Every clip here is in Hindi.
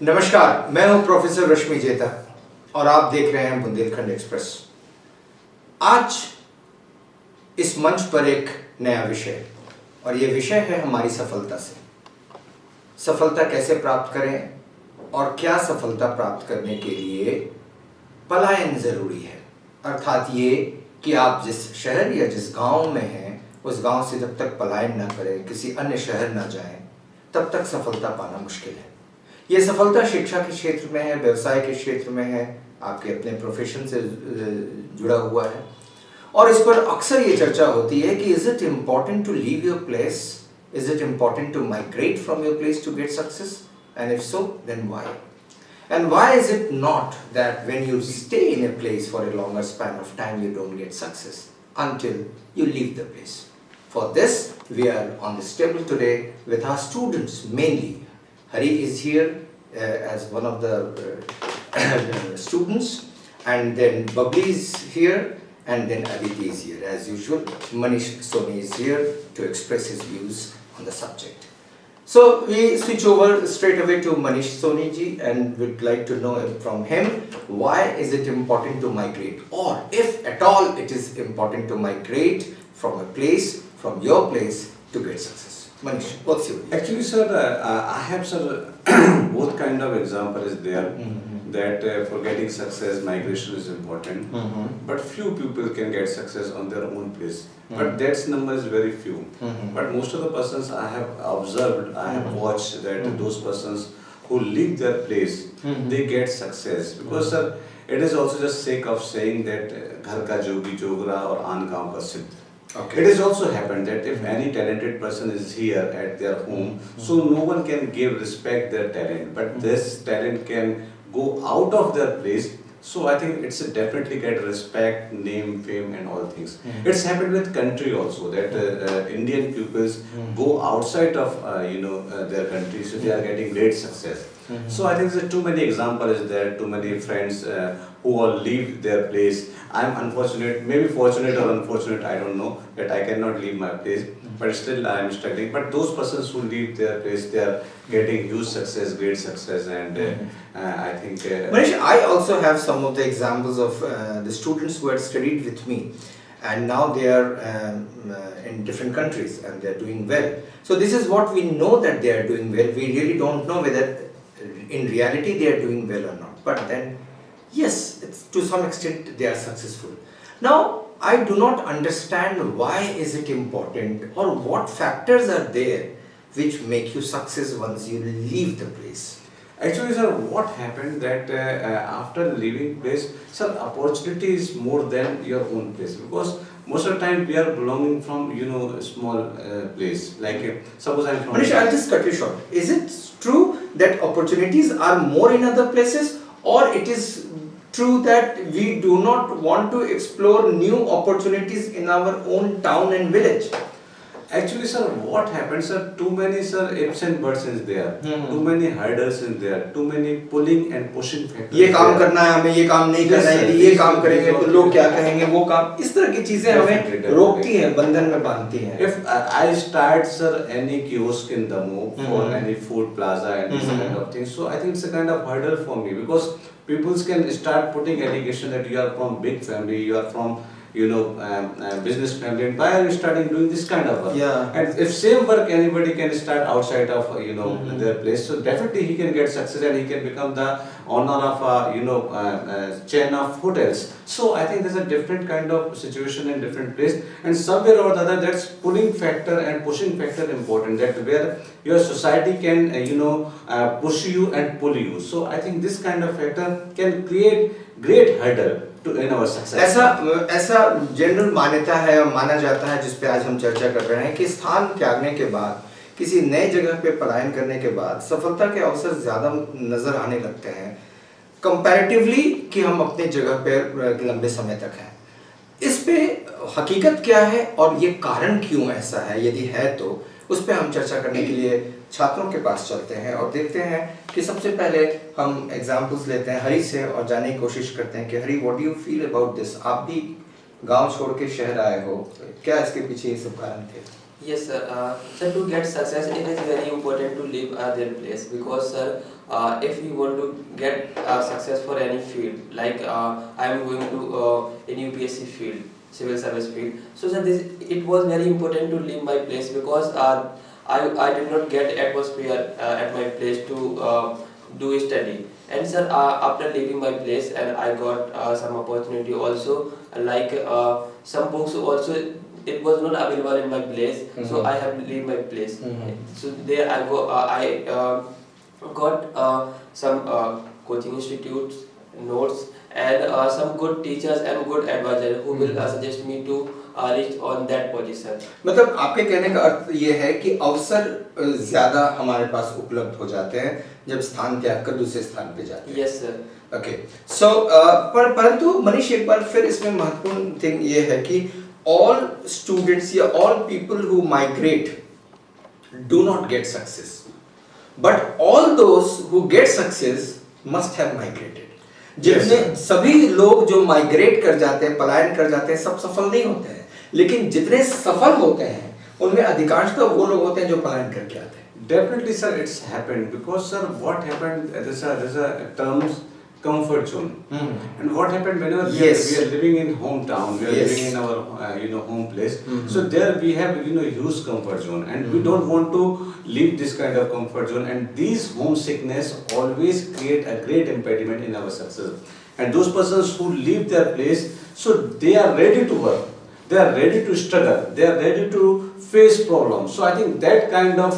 नमस्कार, मैं हूं प्रोफेसर रश्मि जेता और आप देख रहे हैं बुंदेलखंड एक्सप्रेस। आज इस मंच पर एक नया विषय और ये विषय है हमारी सफलता से। सफलता कैसे प्राप्त करें और क्या सफलता प्राप्त करने के लिए पलायन जरूरी है, अर्थात ये कि आप जिस शहर या जिस गांव में हैं उस गांव से जब तक पलायन ना करें, किसी अन्य शहर ना जाएं, तब तक सफलता पाना मुश्किल है। ये सफलता शिक्षा के क्षेत्र में है, व्यवसाय के क्षेत्र में है, आपके अपने प्रोफेशन से जुड़ा हुआ है। और इस पर अक्सर ये चर्चा होती है कि is it important to leave your place, is it important to migrate from your place to get success, and if so then why, and why is it not that when you stay in a place for a longer span of time you don't get success until you leave the place. For this, we are on this table today with our students mainly. Hari is here as one of the students, and then Babli is here, and then Aditi is here. As usual, Manish Soni is here to express his views on the subject. So we switch over straight away to Manish Soni ji, and we'd like to know from him why is it important to migrate, or if at all it is important to migrate from a place, from your place, to get success. Manish, what's your view? Actually, sir, I have both kind of example is there that for getting success, migration is important. But few people can get success on their own place. But that number is very few. But most of the persons I have observed, I have watched that those persons who leave their place, they get success. Because sir, it is also just sake of saying that घर का जोगी जोगरा और आन गाँव का सिद्ध. Okay. It has also happened that if any talented person is here at their home, so no one can give respect their talent, but this talent can go out of their place. So I think it's definitely get respect, name, fame, and all things. It's happened with country also that Indian pupils go outside of their country, so they are getting great success. So I think there too many examples is there, too many friends who all leave their place. I'm unfortunate, maybe fortunate or unfortunate, I don't know, that I cannot leave my place, but still I am struggling. But those persons who leave their place, they are getting huge success, great success, and I think... Manish, I also have some of the examples of the students who had studied with me, and now they are in different countries and they are doing well. So this is what we know, that they are doing well. We really don't know whether in reality they are doing well or not. But then, yes, to some extent they are successful. Now, I do not understand why is it important, or what factors are there which make you success once you leave the place. Actually, sir, what happened that after leaving place, sir, opportunity is more than your own place, because most of the time we are belonging from a small place. Like suppose I am from... Manish, I'll just cut you short. Is it true that opportunities are more in other places, or it is true that we do not want to explore new opportunities in our own town and village? Actually, sir, what happens, sir, too many, sir, ifs and buts is there, too many hurdles is there, too many pulling and pushing factors. ये काम करना है हमें, ये काम नहीं करना है, ये काम करेंगे तो लोग क्या कहेंगे, वो काम, इस तरह की चीजें हमें रोकती हैं, बंधन में बांधती हैं. If I start, sir, any kiosk in Damoh or any food plaza and this kind of thing, so I think it's a kind of hurdle for me, because people can start putting allegation that you are from big family, you are from business family, and why are you starting doing this kind of work? Yeah. And if same work anybody can start outside of their place, so definitely he can get success and he can become the owner of a chain of hotels. So I think there's a different kind of situation in different place, and somewhere or the other that's pulling factor and pushing factor important, that where your society can push you and pull you. So I think this kind of factor can create great hurdle in our success. ऐसा जनरल मान्यता है और माना जाता है, जिस पे आज हम चर्चा कर रहे हैं, कि स्थान त्यागने के बाद, किसी नए जगह पे पलायन करने के बाद सफलता के अवसर ज्यादा नजर आने लगते हैं कंपैरेटिवली कि हम अपने जगह पे लंबे समय तक हैं. इस पे हकीकत क्या है और ये कारण क्यों ऐसा है, यदि है तो उस पे हम चर्चा करने के लिए छात्रों के पास चलते हैं और देखते हैं कि सबसे पहले हम एग्जाम्पल्स लेते हैं हरी से और जानने की कोशिश करते हैं कि Hari, what do you feel about this. आप भी गांव छोड़ के शहर आए हो, क्या इसके पीछे ये सब कारण थे? Yes, sir. Sir, to get success, it is very important to leave their place because, sir, if you want to get success for any field, like I am going to in UPSC field, civil service field. So, sir, this it was very important to leave my place because I did not get atmosphere at my place to do study. And sir, after leaving my place, and I got some opportunity also, like some books also it was not available in my place, so I have to leave my place. So there I go. I got some coaching institutes, notes, and some good teachers and good advisors who will suggest me to reach on that position. मतलब आपके कहने का अर्थ ये है कि अवसर ज्यादा हमारे पास उपलब्ध हो जाते हैं जब स्थान त्याग कर दूसरे स्थान पे जाते हैं। Yes, sir. ओके सो परंतु मनीष एक बार फिर इसमें महत्वपूर्ण थिंग ये है कि ऑल स्टूडेंट्स या all people who migrate do not get success but all those who get success must have migrated. जितने सभी लोग जो माइग्रेट कर जाते हैं, पलायन कर जाते हैं, सब सफल नहीं होते हैं, लेकिन जितने सफल होते हैं उनमें अधिकांश तो वो लोग होते हैं जो पलायन करके आते हैं। Definitely, sir, it's happened because, sir, what happened? There's a terms comfort zone, and what happened whenever we are living in hometown, we are living in our home place. So there we have huge comfort zone, and we don't want to leave this kind of comfort zone. And these homesickness always create a great impediment in our success. And those persons who leave their place, so they are ready to work. They are ready to struggle. They are ready to face problems. So I think that kind of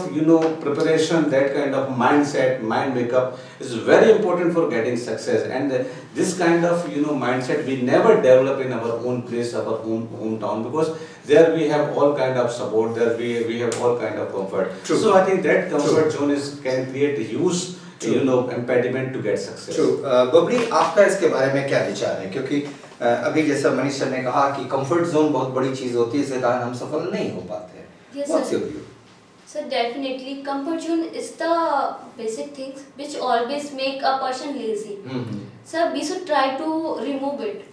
preparation, that kind of mindset, mind makeup is very important for getting success. And this kind of mindset we never develop in our own place, our hometown, because there we have all kind of support. There we have all kind of comfort. True. So I think that comfort zone can create a huge impediment to get success. True. Babli आपका इसके बारे में क्या विचार है? क्योंकि अभी जैसा मनीष सर ने कहा कि कंफर्ट जोन बहुत बड़ी चीज होती है, इसके कारण हम सफल नहीं हो पाते हैं। Yes, What's sir. your view? So definitely, comfort zone is the basic things which always make a person lazy. So we should try to remove it.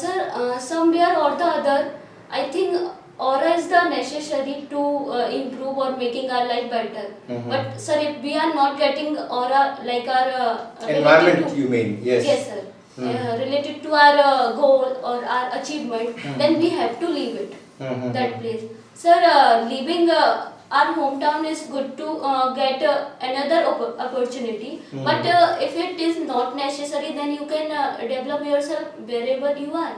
Sir, somewhere or the other, I think aura is the necessary to improve or making our life better. But sir, if we are not getting aura like our Environment, you mean? Yes. Yes, sir. Related to our goal or our achievement, then we have to leave it. That place. Sir, leaving our hometown is good to get another opportunity. But if it is not necessary, then you can develop yourself wherever you are.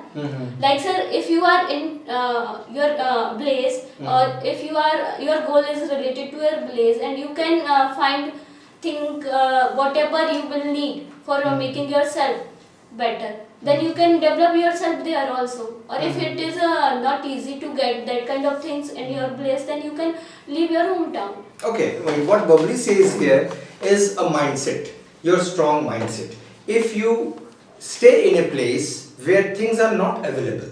Like sir, if you are in your place, or if your goal is related to your place, and you can think whatever you will need for making yourself better, then you can develop yourself there also. Or if it is not easy to get that kind of things in your place, then you can leave your hometown. Okay, what Babli says here is a mindset, your strong mindset. If you stay in a place where things are not available,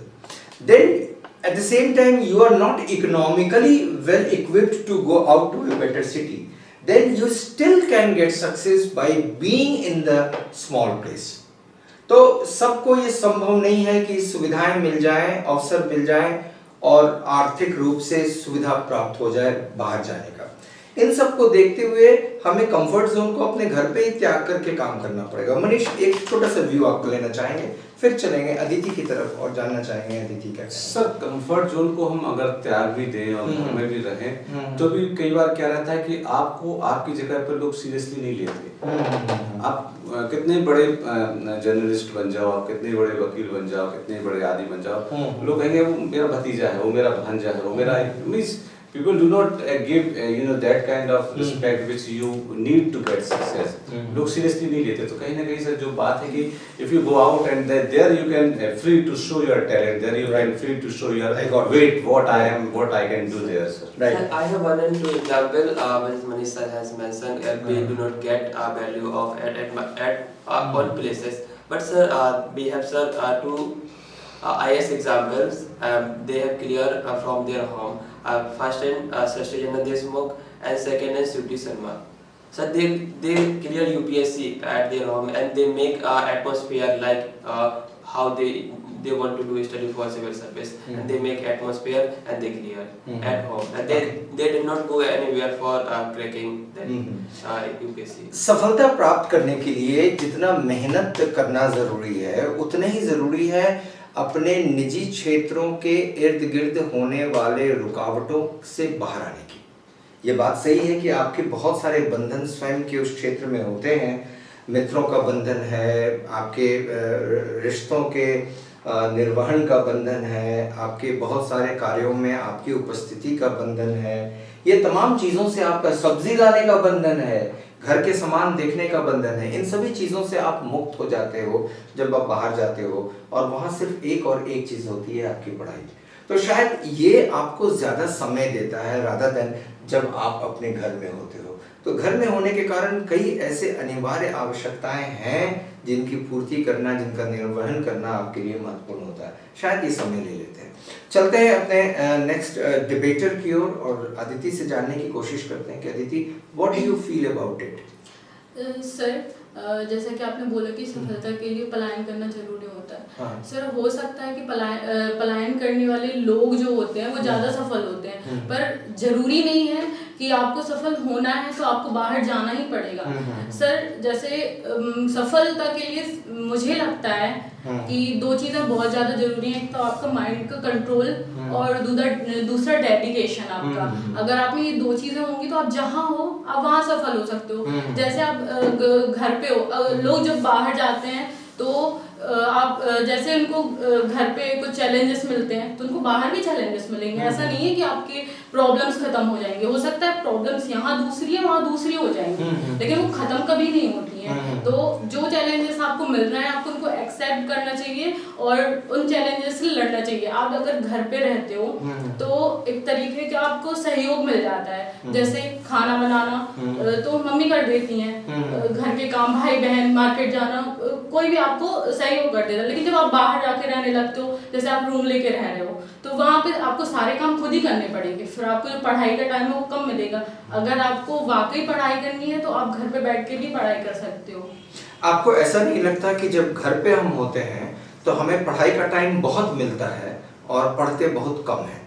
then at the same time you are not economically well equipped to go out to a better city, then you still can get success by being in the small place. तो सबको ये संभव नहीं है कि सुविधाएं मिल जाएं, अवसर मिल जाएं और आर्थिक रूप से सुविधा प्राप्त हो जाए बाहर जाने का। इन सब को देखते हुए हमें कंफर्ट जोन को अपने घर पे ही त्याग करके काम करना पड़ेगा। मनीष एक छोटा सा व्यू आपको लेना चाहेंगे, फिर चलेंगे अदिति की तरफ और जानना चाहेंगे अदिति क्या कहना है। सर कंफर्ट जोन को हम अगर त्याग भी दें और घर में भी रहें तो भी कई बार क्या रहता है कि आपको आपकी जगह पर लोग सीरियसली नहीं लेते। आप कितने बड़े जर्नलिस्ट बन जाओ, आप कितने बड़े वकील बन जाओ, कितने बड़े आदि बन जाओ, लोग कहेंगे वो मेरा भतीजा है, वो मेरा भांजा है, वो मेरा means people do not give that kind of respect which you need to get success. लोग seriously नहीं लेते। तो कहीं ना कहीं सर जो बात है कि if you go out and there you can free to show your talent, there you can free to show your weight, what I am, what I can do there, sir. Right. I have one and two example which Manish sir has mentioned. We do not get a value of at all places. But sir, we have sir two IS examples. They have cleared from their home. First and Srishti Janna Deshmukh, and second is Shruti Sharma. So they clear UPSC at their home, and they make atmosphere like how they want to do study for civil service, and they make atmosphere and they clear at home, and they did not go anywhere for cracking that UPSC. सफलता प्राप्त करने के लिए जितना मेहनत करना जरूरी है उतना ही जरूरी है अपने निजी क्षेत्रों के इर्द गिर्द होने वाले रुकावटों से बाहर आने की। ये बात सही है कि आपके बहुत सारे बंधन स्वयं के उस क्षेत्र में होते हैं, मित्रों का बंधन है, आपके रिश्तों के निर्वहन का बंधन है, आपके बहुत सारे कार्यों में आपकी उपस्थिति का बंधन है, ये तमाम चीज़ों से आपका सब्जी लाने का बंधन है, घर के सामान देखने का बंधन है। इन सभी चीज़ों से आप मुक्त हो जाते हो जब आप बाहर जाते हो और वहाँ सिर्फ एक और एक चीज़ होती है, आपकी पढ़ाई। तो शायद ये आपको ज़्यादा समय देता है रादर देन जब आप अपने घर में होते हो। तो घर में होने के कारण कई ऐसे अनिवार्य आवश्यकताएं हैं जिनकी पूर्ति करना, जिनका निर्वहन करना आपके लिए महत्वपूर्ण होता है। शायद ये समय ले लेते हैं। चलते हैं अपने नेक्स्ट डिबेटर की ओर और अदिति से जानने की कोशिश करते हैं कि Aditi, what do you feel about it? Sir, जैसा कि आपने बोला कि सफलता के लिए पलायन करना जरूरी होता है। हाँ। सर, हो सकता है कि पलायन करने वाले लोग जो होते हैं वो ज़्यादा सफल होते हैं, पर जरूरी नहीं है कि आपको सफल होना है तो आपको बाहर जाना ही पड़ेगा। सर, जैसे सफलता के लिए मुझे लगता है कि दो चीज़ें बहुत ज़्यादा जरूरी हैं। एक तो आपका माइंड का कंट्रोल और दूसरा डेडिकेशन आपका। अगर आप में ये दो चीज़ें होंगी तो आप जहाँ हो आप वहाँ सफल हो सकते हो। जैसे आप घर पे हो, लोग जब बाहर जाते हैं तो आप जैसे उनको घर पे कुछ चैलेंजेस मिलते हैं तो उनको बाहर भी चैलेंजेस मिलेंगे। ऐसा नहीं है कि आपके प्रॉब्लम्स खत्म हो जाएंगे। हो सकता है प्रॉब्लम्स यहाँ दूसरी है वहाँ दूसरी हो जाएंगी, लेकिन वो खत्म कभी नहीं होती हैं। तो जो चैलेंजेस आपको मिल रहे हैं आपको उनको एक्सेप्ट करना चाहिए और उन चैलेंजेस से लड़ना चाहिए। आप अगर घर पे रहते हो तो एक तरीके का आपको सहयोग मिल जाता है, जैसे खाना बनाना तो मम्मी कर देती हैं, घर के काम भाई बहन, मार्केट जाना कोई भी आपको सहयोग कर देता है। लेकिन जब आप बाहर जाके रहने लगते हो, जैसे आप रूम लेके रह रहे हो, तो वहाँ पे आपको सारे काम खुद ही करने पड़ेंगे। फिर आपको जो पढ़ाई का टाइम है वो कम मिलेगा। अगर आपको वाकई पढ़ाई करनी है तो आप घर पे बैठ के भी पढ़ाई कर सकते हो। आपको ऐसा नहीं लगता कि जब घर पे हम होते हैं तो हमें पढ़ाई का टाइम बहुत मिलता है और पढ़ते बहुत कम है?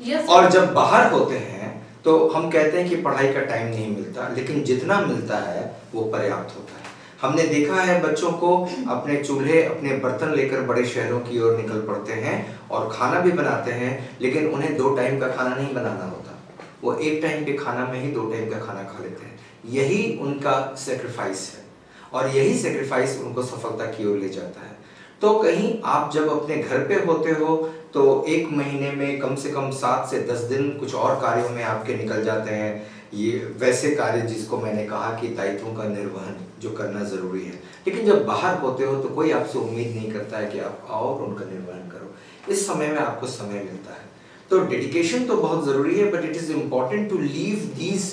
yes, और जब बाहर होते हैं तो हम कहते हैं कि पढ़ाई का टाइम नहीं मिलता, लेकिन जितना मिलता है वो पर्याप्त होता है। हमने देखा है बच्चों को अपने चूल्हे, अपने बर्तन लेकर बड़े शहरों की ओर निकल पड़ते हैं और खाना भी बनाते हैं, लेकिन उन्हें 2 टाइम का खाना नहीं बनाना होता। वो 1 टाइम के खाना में ही 2 टाइम का खाना खा लेते हैं। यही उनका सेक्रीफाइस है और यही सेक्रीफाइस उनको सफलता की ओर ले जाता है। तो कहीं आप जब अपने घर पे होते हो तो 1 महीने में कम से कम 7 से 10 दिन कुछ और कार्यों में आपके निकल जाते हैं। ये वैसे कार्य जिसको मैंने कहा कि दायित्वों का निर्वहन जो करना ज़रूरी है। लेकिन जब बाहर होते हो तो कोई आपसे उम्मीद नहीं करता है कि आप आओ और उनका निर्वहन करो। इस समय में आपको समय मिलता है। तो डेडिकेशन तो बहुत ज़रूरी है, but it is important to leave these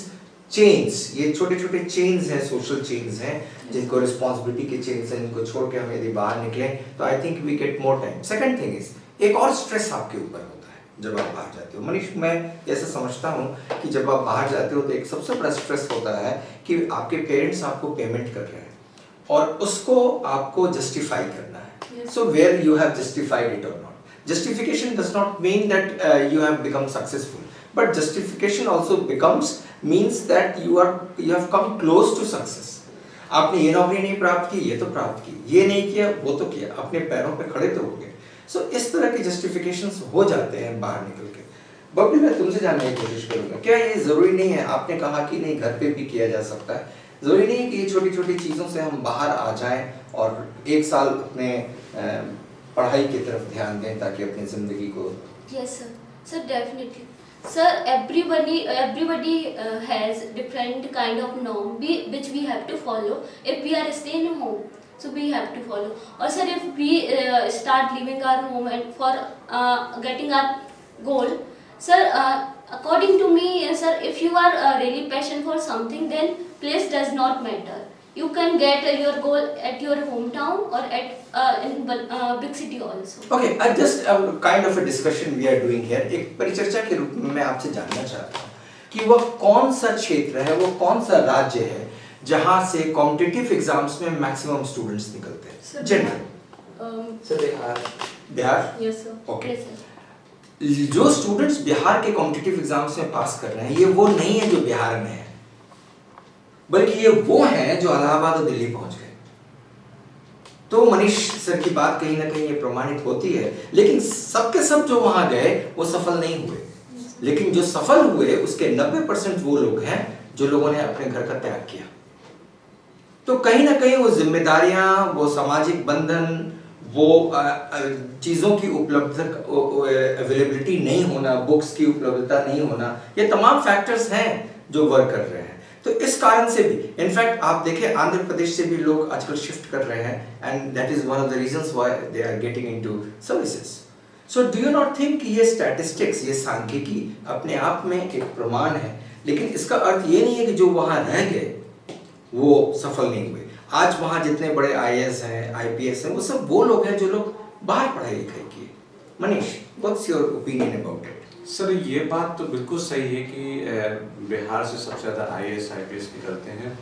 chains. ये छोटे छोटे चेन्स हैं, सोशल चेन्स हैं, जिनको रिस्पॉन्सिबिलिटी के चेन्स हैं, इनको छोड़ के हम यदि बाहर निकले तो I think we get more time. Second thing is, एक और स्ट्रेस आपके ऊपर होता है जब आप बाहर जाते हो। मनीष, मैं ऐसा समझता हूँ कि जब आप बाहर जाते हो तो एक सबसे बड़ा स्ट्रेस होता है कि आपके पेरेंट्स आपको पेमेंट कर रहे हैं और उसको आपको जस्टिफाई करना है। So where you have justified it और not. Justification does not mean that you have become successful, but justification also becomes means that you have come close to success. आपने ये नौकरी नहीं प्राप्त की, ये तो प्राप्त की, ये नहीं किया, वो तो किया, अपने पैरों पे खड़े तो हो गए। सो इस तरह के जस्टिफिकेशंस हो जाते हैं बाहर निकल के। बबली, मैं तुमसे जानने की कोशिश करूंगा, क्या ये जरूरी नहीं है, आपने कहा कि नहीं घर पे भी किया जा सकता है, जरूरी नहीं है कि ये छोटी छोटी चीज़ों से हम बाहर आ जाएं और 1 साल अपने पढ़ाई की तरफ ध्यान दें ताकि अपनी ज़िंदगी को। Yes sir, sir definitely. Sir, everybody has different kind of norm which we have to follow if we are staying home. So we have to follow. Or sir, if we start leaving our home and for getting our goal, sir, according to me, sir, if you are really passionate for something, then place does not matter. You can get your goal at your hometown or at in big city also. Okay, just kind of a discussion we are doing here. एक परिचर्चा के रूप में मैं आपसे जानना चाहता हूँ कि वह कौन सा क्षेत्र है, वो कौन सा राज्य है जहाँ से कॉम्पिटिटिव एग्जाम्स में मैक्सिमम स्टूडेंट्स निकलते हैं general. Sir Bihar. Bihar? Yes sir. Okay. Yes, sir. जो स्टूडेंट्स बिहार के कॉम्पिटिटिव एग्जाम्स में पास कर रहे हैं, ये वो नहीं है जो बिहार में है, बल्कि ये वो हैं जो इलाहाबाद और दिल्ली पहुंच गए। तो मनीष सर की बात कहीं ना कहीं ये प्रमाणित होती है, लेकिन सबके सब जो वहां गए वो सफल नहीं हुए। लेकिन जो सफल हुए उसके 90% वो लोग हैं जो लोगों ने अपने घर का त्याग किया। तो कहीं ना कहीं वो जिम्मेदारियां, वो सामाजिक बंधन, वो चीज़ों की अवेलेबिलिटी नहीं होना, बुक्स की उपलब्धता नहीं होना, ये तमाम फैक्टर्स हैं जो वर्क कर रहे हैं। तो इस कारण से भी इनफैक्ट आप देखें आंध्र प्रदेश से भी लोग आजकल शिफ्ट कर रहे हैं, and that is one of the reasons why they are getting into services. So do you not think ये स्टैटिस्टिक्स, ये सांख्यिकी अपने आप में एक प्रमाण है, लेकिन इसका अर्थ ये नहीं है कि जो वहाँ रह गए वो सफल नहीं हुए। आज वहाँ जितने बड़े आईएएस हैं, आईपीएस हैं, वो सब वो लोग हैं जो लोग बाहर पढ़ाई लिखाई किए। Manish, what's your opinion about it? Sir ये बात तो बिल्कुल सही है कि बिहार से सबसे ज़्यादा आईएएस आईपीएस निकलते हैं,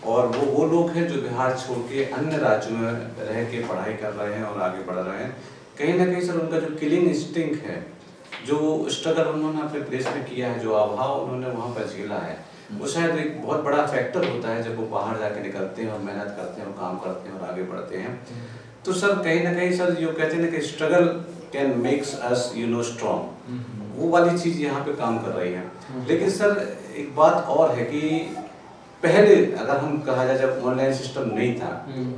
और वो लोग हैं जो बिहार छोड़ के अन्य राज्यों में रह के पढ़ाई कर रहे हैं और आगे बढ़ रहे हैं। कहीं ना कहीं सर उनका जो किलिंग इंस्टिंक्ट है, जो स्ट्रगल उन्होंने अपने प्लेस में किया है, जो अभाव उन्होंने वहाँ पर झेला है, वो शायद एक बहुत बड़ा फैक्टर होता है जब वो बाहर जाके निकलते हैं और मेहनत करते हैं और काम करते हैं और आगे बढ़ते हैं। तो सर कहीं ना कहीं सर जो कहते हैं ना कि struggle can makes us strong, वो वाली चीज़ यहाँ पे काम कर रही है। लेकिन सर एक बात और है कि पहले अगर हम कहा जाए जब ऑनलाइन सिस्टम नहीं था,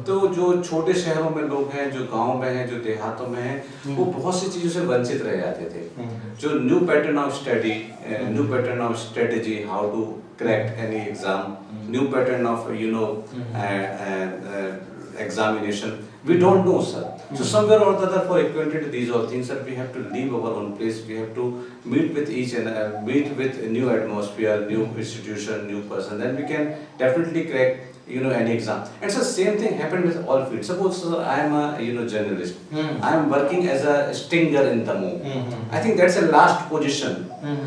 तो जो छोटे शहरों में लोग हैं, जो गांव में हैं, जो देहातों में हैं, वो बहुत सी चीज़ों से वंचित रह जाते थे। जो new pattern of study, new pattern of strategy, how to crack any exam, new pattern of examination, we don't know, sir. So somewhere or the other, for acquainted to these all things, sir, we have to leave our own place. We have to meet with each and meet with a new atmosphere, new institution, new person. Then we can definitely crack, any exam. And so same thing happened with all fields. Suppose sir, I am a journalist. I am working as a stinger in Damoh. I think that's a last position.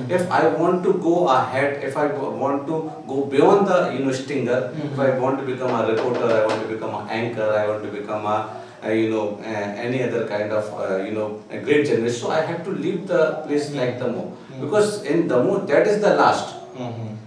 If I want to go ahead, if I want to go beyond the stinger, if I want to become a reporter, I want to become an anchor, I want to become any other kind of a great journalist, so I have to leave the place like Damoh, because in Damoh that is the last.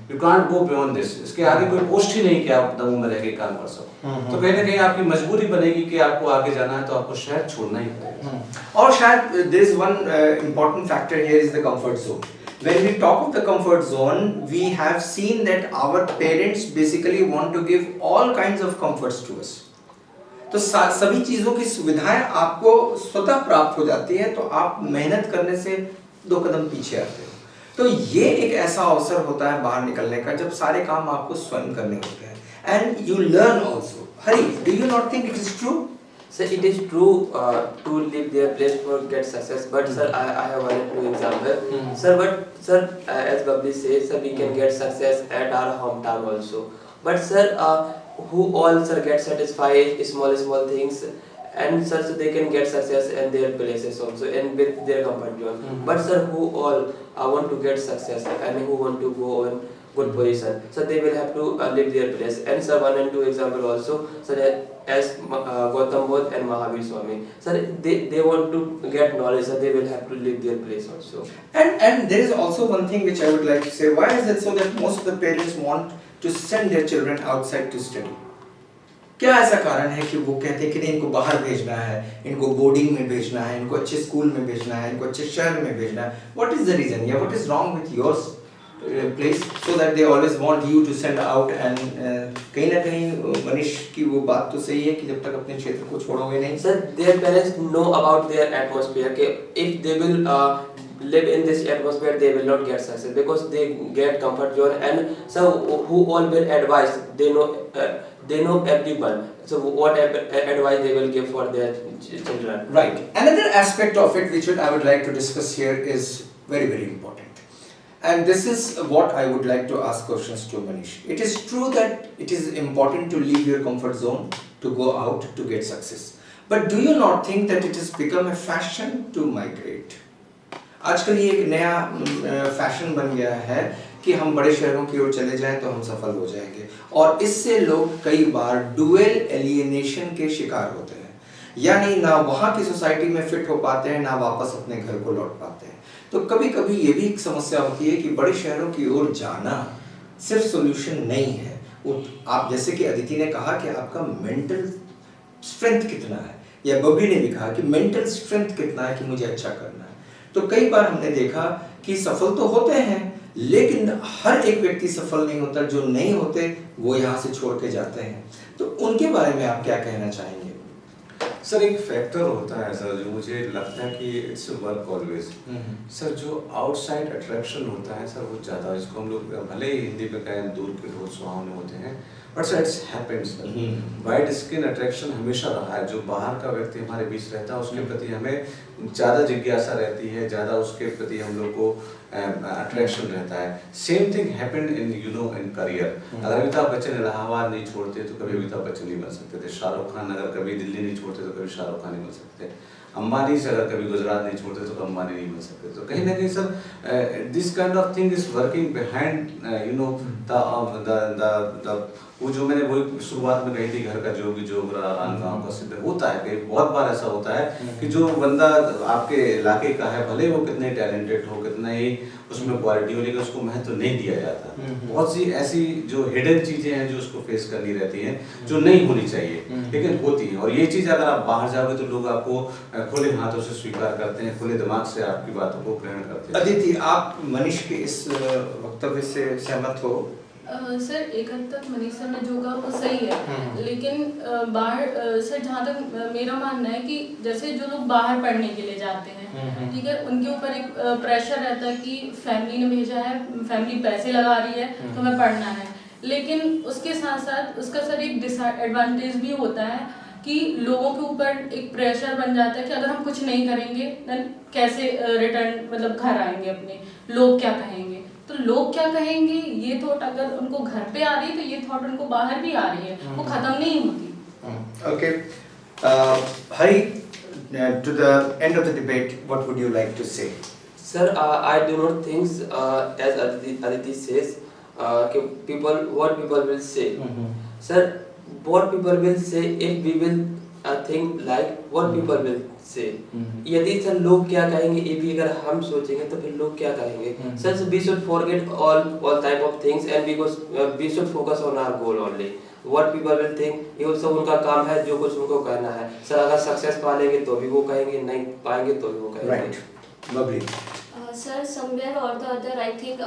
You can't go beyond this. इसके आगे कोई पोस्ट ही नहीं कि आप दमोह में रह के काम कर सको। तो कहीं ना कहीं आपकी मजबूरी बनेगी कि आपको आगे जाना है, तो आपको शहर छोड़ना ही पड़ेगा। और शायद there is one important factor here is the comfort zone. When we talk of the comfort zone, we have seen that our parents basically want to give all kinds of comforts to us. तो सभी चीज़ों की सुविधाएं आपको स्वतः प्राप्त हो जाती है, तो आप मेहनत करने से 2 कदम पीछे आते हो। तो ये एक ऐसा अवसर होता है बाहर निकलने का जब सारे काम आपको स्वयं करने होते हैं, and you learn also. Hari, do you not think it is true? Sir, it is true to leave their place for get success, but sir, I have one or two example. Sir, but sir, as Babli says, sir, we can get success at our hometown also. But sir, who all sir get satisfied small things, and sir, so they can get success in their places also and with their comfort zone. But sir, who all want to get success and who want to go on good position, so they will have to leave their place. And sir, one and two example also, sir, as Gautam Buddha and Mahavir Swami, sir, they want to get knowledge, so they will have to leave their place also. And there is also one thing which I would like to say. Why is it so that most of the parents want to send their children outside to study? क्या ऐसा कारण है कि वो कहते हैं कि नहीं, इनको बाहर भेजना है, इनको बोर्डिंग में भेजना है, इनको अच्छे स्कूल में भेजना है, इनको अच्छे शहर में भेजना है? What is the reason? Yeah, what is wrong with your place so that they always want you to send out? And कहीं ना कहीं मनीष की वो बात तो सही है कि जब तक अपने क्षेत्र को छोड़ोगे नहीं। Sir, their parents know about their atmosphere. Okay, if they will live in this atmosphere, they will not get success because they get comfort zone. And so, who all will advise? They know everyone. So, what advice they will give for their children? Right. Another aspect of it which I would like to discuss here is very, very important. And this is what I would like to ask questions to Manish. It is true that it is important to leave your comfort zone, to go out, to get success. But do you not think that it has become a fashion to migrate? आजकल ये एक नया फैशन बन गया है कि हम बड़े शहरों की ओर चले जाएं तो हम सफल हो जाएंगे, और इससे लोग कई बार डुअल एलियनेशन के शिकार होते हैं। यानी ना वहाँ की सोसाइटी में फिट हो पाते हैं, ना वापस अपने घर को लौट पाते हैं। तो कभी कभी ये भी एक समस्या होती है कि बड़े शहरों की ओर जाना सिर्फ सोल्यूशन नहीं है। आप जैसे कि अदिति ने कहा कि आपका मेंटल स्ट्रेंथ कितना है, या बबली ने भी कहा कि मेंटल स्ट्रेंथ कितना है कि मुझे अच्छा करना है। तो कई बार हमने देखा कि सफल तो होते हैं, लेकिन हर एक व्यक्ति सफल नहीं होता। जो नहीं होते वो यहाँ से छोड़ के जाते हैं। तो उनके बारे में आप क्या कहना चाहेंगे? सर एक फैक्टर होता है सर, जो मुझे लगता है कि इट्स वर्क ऑलवेज। सर जो आउटसाइड अट्रैक्शन होता है सर, वो ज़्यादा, इसको हम लोग भले ही हिंदी में कहें दूर के ढोल सुहावने होते हैं, but sir it's happened sir. Wide skin attraction हमेशा रहा है। जो बाहर का व्यक्ति हमारे बीच रहता है उसके प्रति हमें ज़्यादा जिज्ञासा रहती है, ज़्यादा उसके प्रति हम लोग को अट्रैक्शन रहता है। Same thing happened in in career. अगर अमिताभ बच्चन इलाहाबाद नहीं छोड़ते तो कभी अमिताभ बच्चन नहीं बन सकते थे। शाहरुख खान अगर कभी दिल्ली नहीं छोड़ते तो कभी शाहरुख खान नहीं बन सकते। अंबानी से अगर कभी गुजरात नहीं छोड़ते तो अंबानी नहीं बन सकते। तो कहीं ना कहीं sir this kind of thing is working behind the वो जो मैंने वो शुरुआत में कही थी, घर का जोगी जोगरा रान गाँव का सिद्ध होता है। कई बहुत बार ऐसा होता है कि जो बंदा आपके इलाके का है, भले वो कितने टैलेंटेड हो, कितना ही उसमें क्वालिटी हो, लेकिन उसको महत्व नहीं दिया जाता। बहुत सी ऐसी जो हिडन चीजें हैं जो उसको फेस करनी रहती हैं, जो नहीं होनी चाहिए लेकिन होती हैं। और ये चीज अगर आप बाहर जाओगे तो लोग आपको खुले हाथों से स्वीकार करते हैं, खुले दिमाग से आपकी बातों को ग्रहण करते हैं। अदिति, आप मनीष के इस वक्तव्य से सहमत हो? सर एक हद तक मनीष सर ने जो कहा वो सही है, लेकिन बाहर सर जहाँ तक मेरा मानना है कि जैसे जो लोग बाहर पढ़ने के लिए जाते हैं, ठीक है, उनके ऊपर एक प्रेशर रहता है कि फैमिली ने भेजा है, फैमिली पैसे लगा रही है तो हमें पढ़ना है। लेकिन उसके साथ साथ उसका सर एक डिसएडवांटेज भी होता है कि लोगों के ऊपर एक प्रेशर बन जाता है कि अगर हम कुछ नहीं करेंगे देन कैसे रिटर्न मतलब घर आएंगे अपने, लोग क्या कहेंगे। तो लोग क्या कहेंगे ये थॉट अगर उनको घर पे आ रही है तो ये थॉट उनको बाहर भी आ रही है, वो खत्म नहीं होती। Okay, Hari, to the end of the debate, what would you like to say? Sir, I do not think as Aditi says what people will say. Sir, what people will say if we will think like what people will say. यदि सर लोग क्या कहेंगे ये भी अगर हम सोचेंगे तो फिर लोग क्या कहेंगे। Sir we should forget all type of things and we should focus on our goal only. What people will think ये सब उनका काम है, जो कुछ उनको करना है। सर अगर सक्सेस पा लेंगे तो भी वो कहेंगे, नहीं पाएंगे तो भी वो कहेंगे। Right, lovely. Sir, somewhere or the other, I think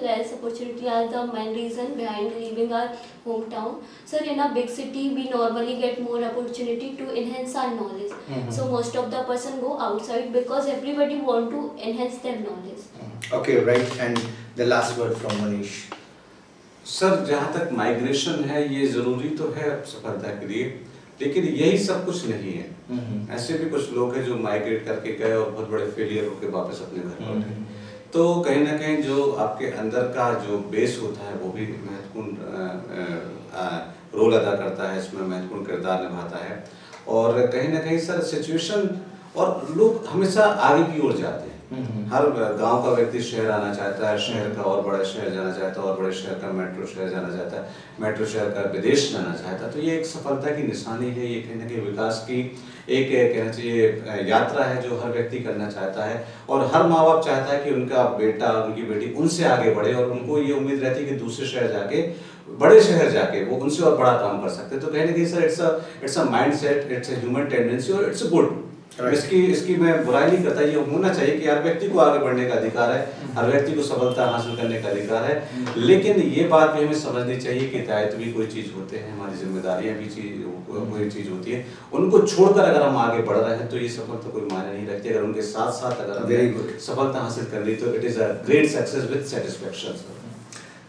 less opportunity are the main reason behind leaving our hometown. Sir, in a big city, we normally get more opportunity to enhance our knowledge. So most of the person go outside because everybody want to enhance their knowledge. Okay, right. And the last word from Manish. Sir जहाँ तक माइग्रेशन है ये जरूरी तो है सफलता के लिए, लेकिन यही सब कुछ नहीं है। ऐसे भी कुछ लोग हैं जो माइग्रेट करके गए और बहुत बड़े फेलियर होकर वापस अपने घर लौटे। तो कहीं ना कहीं जो आपके अंदर का जो बेस होता है वो भी महत्वपूर्ण रोल अदा करता है, इसमें महत्वपूर्ण किरदार निभाता है। और कहीं ना कहीं सर सिचुएशन और लोग हमेशा आगे की ओर जाते हैं। हर गांव का व्यक्ति शहर आना चाहता है, शहर का और बड़ा शहर जाना चाहता है, और बड़े शहर का मेट्रो शहर जाना चाहता है, मेट्रो शहर का विदेश जाना चाहता है। तो ये एक सफलता की निशानी है, ये कहीं ना कहीं विकास की एक कहना चाहिए यात्रा है जो हर व्यक्ति करना चाहता है। और हर माँ बाप चाहता है कि उनका बेटा उनकी बेटी उनसे आगे बढ़े, और उनको ये उम्मीद रहती है कि दूसरे शहर जाके, बड़े शहर जाके वो उनसे और बड़ा काम कर सकते हैं। तो कहीं ना कहीं sir it's a mind set, it's a human tendency और इट्स गुड। इसकी मैं बुराई नहीं करता, ये होना चाहिए कि हर व्यक्ति को आगे बढ़ने का अधिकार है, हर व्यक्ति को सफलता हासिल करने का अधिकार है। लेकिन ये बात भी हमें समझनी चाहिए कि दायित्व भी कोई चीज़ होते हैं, हमारी जिम्मेदारियां भी कोई चीज़ होती है। उनको छोड़कर अगर हम आगे बढ़ रहे हैं तो ये सफलता कोई मायने नहीं रखती। अगर उनके साथ साथ अगर हमें सफलता हासिल कर ली तो it is a great success with satisfaction.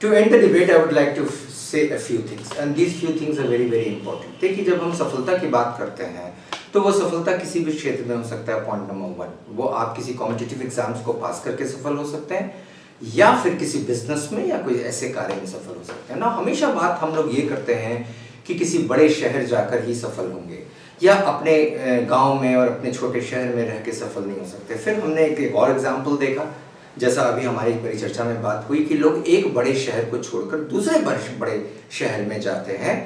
To end the debate, I would like to say a few things, and these few things are very very important. देखिए, जब हम सफलता की बात करते हैं तो वो सफलता किसी भी क्षेत्र में हो सकता है। पॉइंट नंबर 1, वो आप किसी कॉम्पिटिटिव एग्जाम्स को पास करके सफल हो सकते हैं, या फिर किसी बिजनेस में या कोई ऐसे कार्य में सफल हो सकते हैं ना। हमेशा बात हम लोग ये करते हैं कि किसी बड़े शहर जाकर ही सफल होंगे, या अपने गांव में और अपने छोटे शहर में रह के सफल नहीं हो सकते। फिर हमने एक और एग्जाम्पल देखा, जैसा अभी हमारी परिचर्चा में बात हुई, कि लोग एक बड़े शहर को छोड़कर दूसरे बड़े शहर में जाते हैं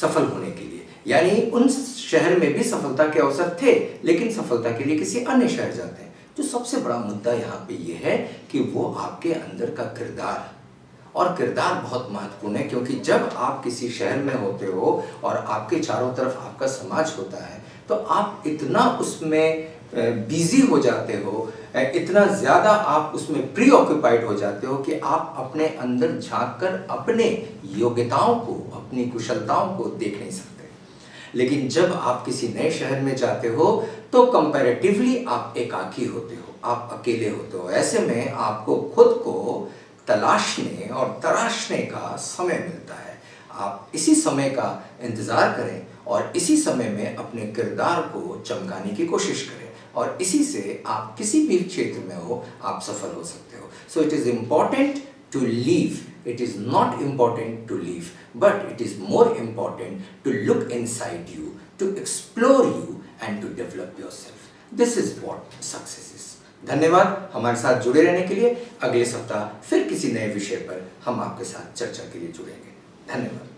सफल होने के लिए। यानी उन शहर में भी सफलता के अवसर थे, लेकिन सफलता के लिए किसी अन्य शहर जाते हैं। जो सबसे बड़ा मुद्दा यहाँ पे ये है कि वो आपके अंदर का किरदार, और किरदार बहुत महत्वपूर्ण है, क्योंकि जब आप किसी शहर में होते हो और आपके चारों तरफ आपका समाज होता है तो आप इतना उसमें बिजी हो जाते हो, इतना ज़्यादा आप उसमें प्री ऑक्यूपाइड हो जाते हो कि आप अपने अंदर झांककर अपने योग्यताओं को, अपनी कुशलताओं को देख नहीं सकते। लेकिन जब आप किसी नए शहर में जाते हो तो कंपैरेटिवली आप एकाकी होते हो, आप अकेले होते हो। ऐसे में आपको खुद को तलाशने और तराशने का समय मिलता है। आप इसी समय का इंतज़ार करें और इसी समय में अपने किरदार को चमकाने की कोशिश करें, और इसी से आप किसी भी क्षेत्र में हो आप सफल हो सकते हो। So it is important to leave. It is not important to leave, but it is more important to look inside you, to explore you and to develop yourself. This is what success is. धन्यवाद हमारे साथ जुड़े रहने के लिए। अगले सप्ताह फिर किसी नए विषय पर हम आपके साथ चर्चा के लिए जुड़ेंगे। धन्यवाद।